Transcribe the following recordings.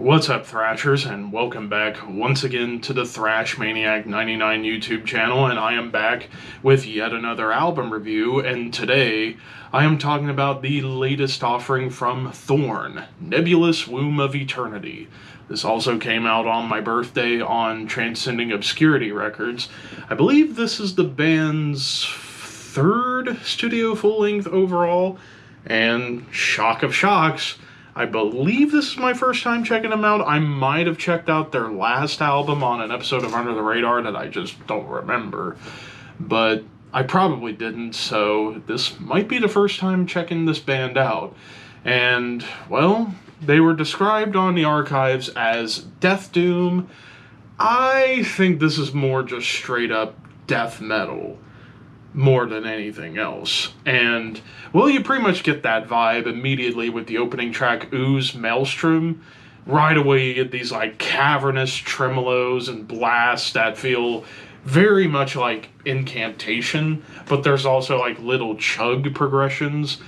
What's up, Thrashers, and welcome back once again to the Thrash Maniac 99 YouTube channel, and I am back with yet another album review, and today I am talking about the latest offering from Thorn, Nebulous Womb of Eternity. This also came out on my birthday on Transcending Obscurity Records. I believe this is the band's third studio full-length overall, and shock of shocks, I believe this is my first time checking them out. I might have checked out their last album on an episode of Under the Radar that I just don't remember. But I probably didn't, so this might be the first time checking this band out. And, well, they were described on the archives as death doom. I think this is more just straight up death metal, more than anything else. And, well, you pretty much get that vibe immediately with the opening track, Ooze Maelstrom. Right away you get these, like, cavernous tremolos and blasts that feel very much like incantation, but there's also, like, little chug progressions.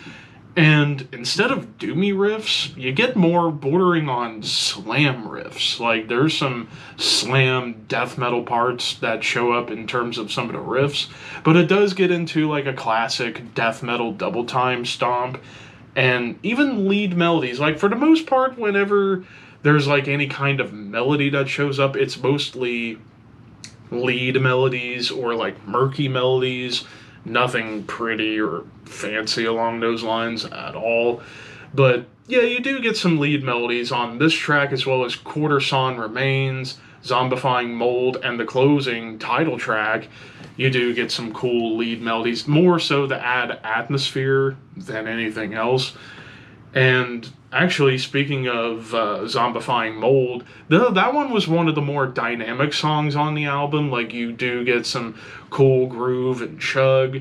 And instead of doomy riffs, you get more bordering on slam riffs. Like, there's some slam death metal parts that show up in terms of some of the riffs, but it does get into, like, a classic death metal double time stomp, and even lead melodies. Like, for the most part, whenever there's, like, any kind of melody that shows up, it's mostly lead melodies or, like, murky melodies. Nothing pretty or fancy along those lines at all. But yeah, you do get some lead melodies on this track, as well as Quarter Son Remains, Zombifying Mold, and the closing title track. You do get some cool lead melodies, more so to add atmosphere than anything else. And actually, speaking of Zombifying Mold, that one was one of the more dynamic songs on the album. Like, you do get some cool groove and chug,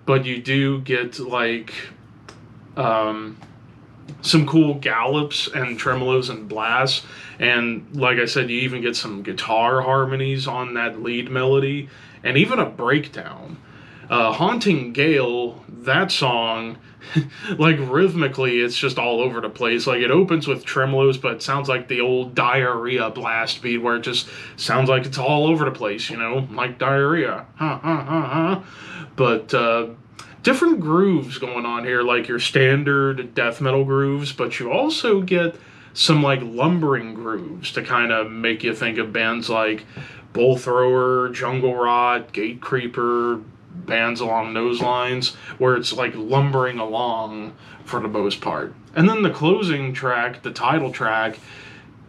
but you do get, like, some cool gallops and tremolos and blasts. And like I said, you even get some guitar harmonies on that lead melody, and even a breakdown. Haunting Gale, that song, like, rhythmically, it's just all over the place. Like, it opens with tremolos, but it sounds like the old Diarrhea blast beat, where it just sounds like it's all over the place, you know, like Diarrhea. But, different grooves going on here, like your standard death metal grooves, but you also get some, like, lumbering grooves to kind of make you think of bands like Bull Thrower, Jungle Rot, Gate Creeper, bands along those lines, where it's like lumbering along for the most part. And then the closing track, the title track,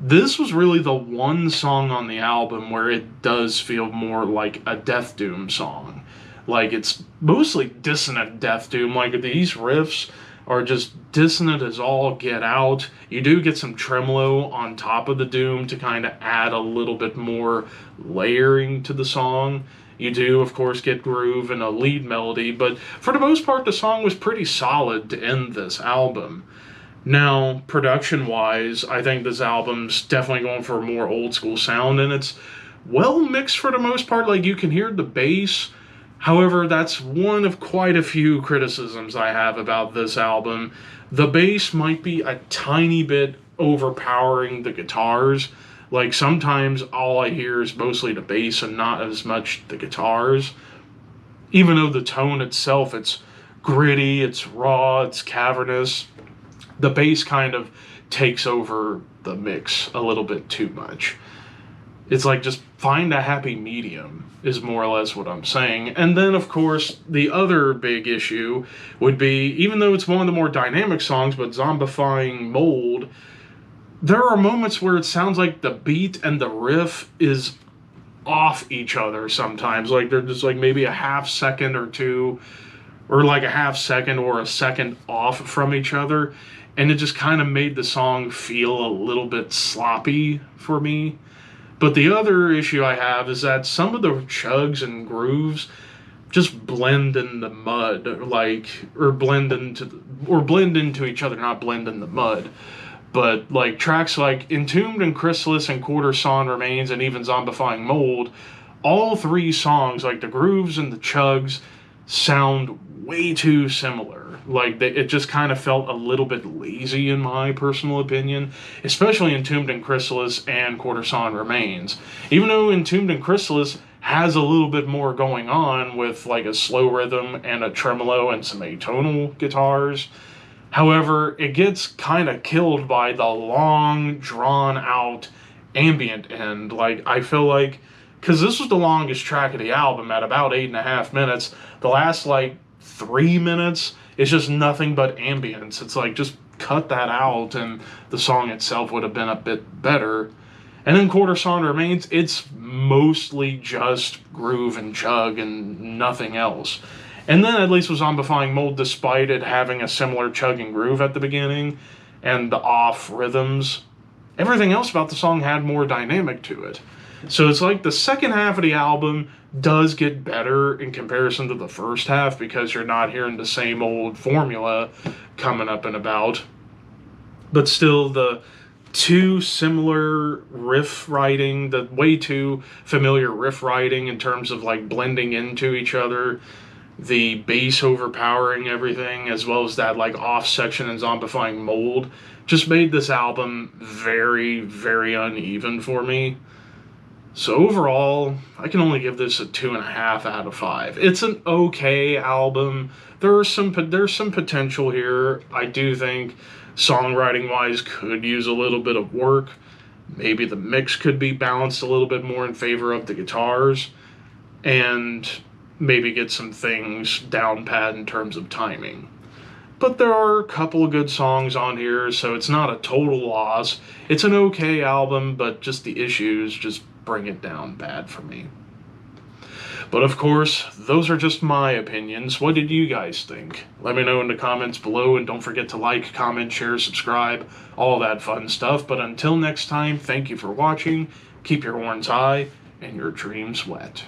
this was really the one song on the album where it does feel more like a death doom song. Like, it's mostly dissonant death doom. Like, these riffs are just dissonant as all get out. You do get some tremolo on top of the doom to kind of add a little bit more layering to the song. You do, of course, get groove and a lead melody, but for the most part, the song was pretty solid to end this album. Now, production-wise, I think this album's definitely going for a more old-school sound, and it's well mixed for the most part. Like, you can hear the bass. However, that's one of quite a few criticisms I have about this album. The bass might be a tiny bit overpowering the guitars. Like, sometimes all I hear is mostly the bass and not as much the guitars. Even though the tone itself, it's gritty, it's raw, it's cavernous, the bass kind of takes over the mix a little bit too much. It's like, just find a happy medium is more or less what I'm saying. And then, of course, the other big issue would be, even though it's one of the more dynamic songs, but Zombifying Mold, there are moments where it sounds like the beat and the riff is off each other sometimes. Like, they're just, like, maybe a half second or two, or like a half second or a second off from each other. And it just kind of made the song feel a little bit sloppy for me. But the other issue I have is that some of the chugs and grooves just blend in the mud, like, or blend into each other, not blend in the mud. But, like, tracks like Entombed and Chrysalis and Quarter Son Remains and even Zombifying Mold, all three songs, like, the grooves and the chugs, sound way too similar. Like, it just kind of felt a little bit lazy, in my personal opinion, especially Entombed in Chrysalis and Courtesan Remains. Even though Entombed in Chrysalis has a little bit more going on with, like, a slow rhythm and a tremolo and some atonal guitars. However, it gets kind of killed by the long, drawn-out ambient end. Like, I feel like, because this was the longest track of the album at about 8.5 minutes, the last, like, 3 minutes is just nothing but ambience. It's like, just cut that out, and the song itself would have been a bit better. And then Courtesan Remains, it's mostly just groove and chug and nothing else. And then at least with Zombifying Mold, despite it having a similar chugging groove at the beginning and the off rhythms, everything else about the song had more dynamic to it. So it's like the second half of the album does get better in comparison to the first half because you're not hearing the same old formula coming up and about. But still, the too similar riff writing, the way too familiar riff writing in terms of like blending into each other, the bass overpowering everything, as well as that like off section in Zombifying Mold, just made this album very, very uneven for me. So overall, I can only give this a 2.5 out of 5. It's an okay album. There's some potential here. I do think songwriting-wise could use a little bit of work. Maybe the mix could be balanced a little bit more in favor of the guitars, and maybe get some things down pat in terms of timing. But there are a couple of good songs on here, so it's not a total loss. It's an okay album, but just the issues just bring it down bad for me. But of course, those are just my opinions. What did you guys think? Let me know in the comments below, and don't forget to like, comment, share, subscribe, all that fun stuff. But until next time, thank you for watching, keep your horns high, and your dreams wet.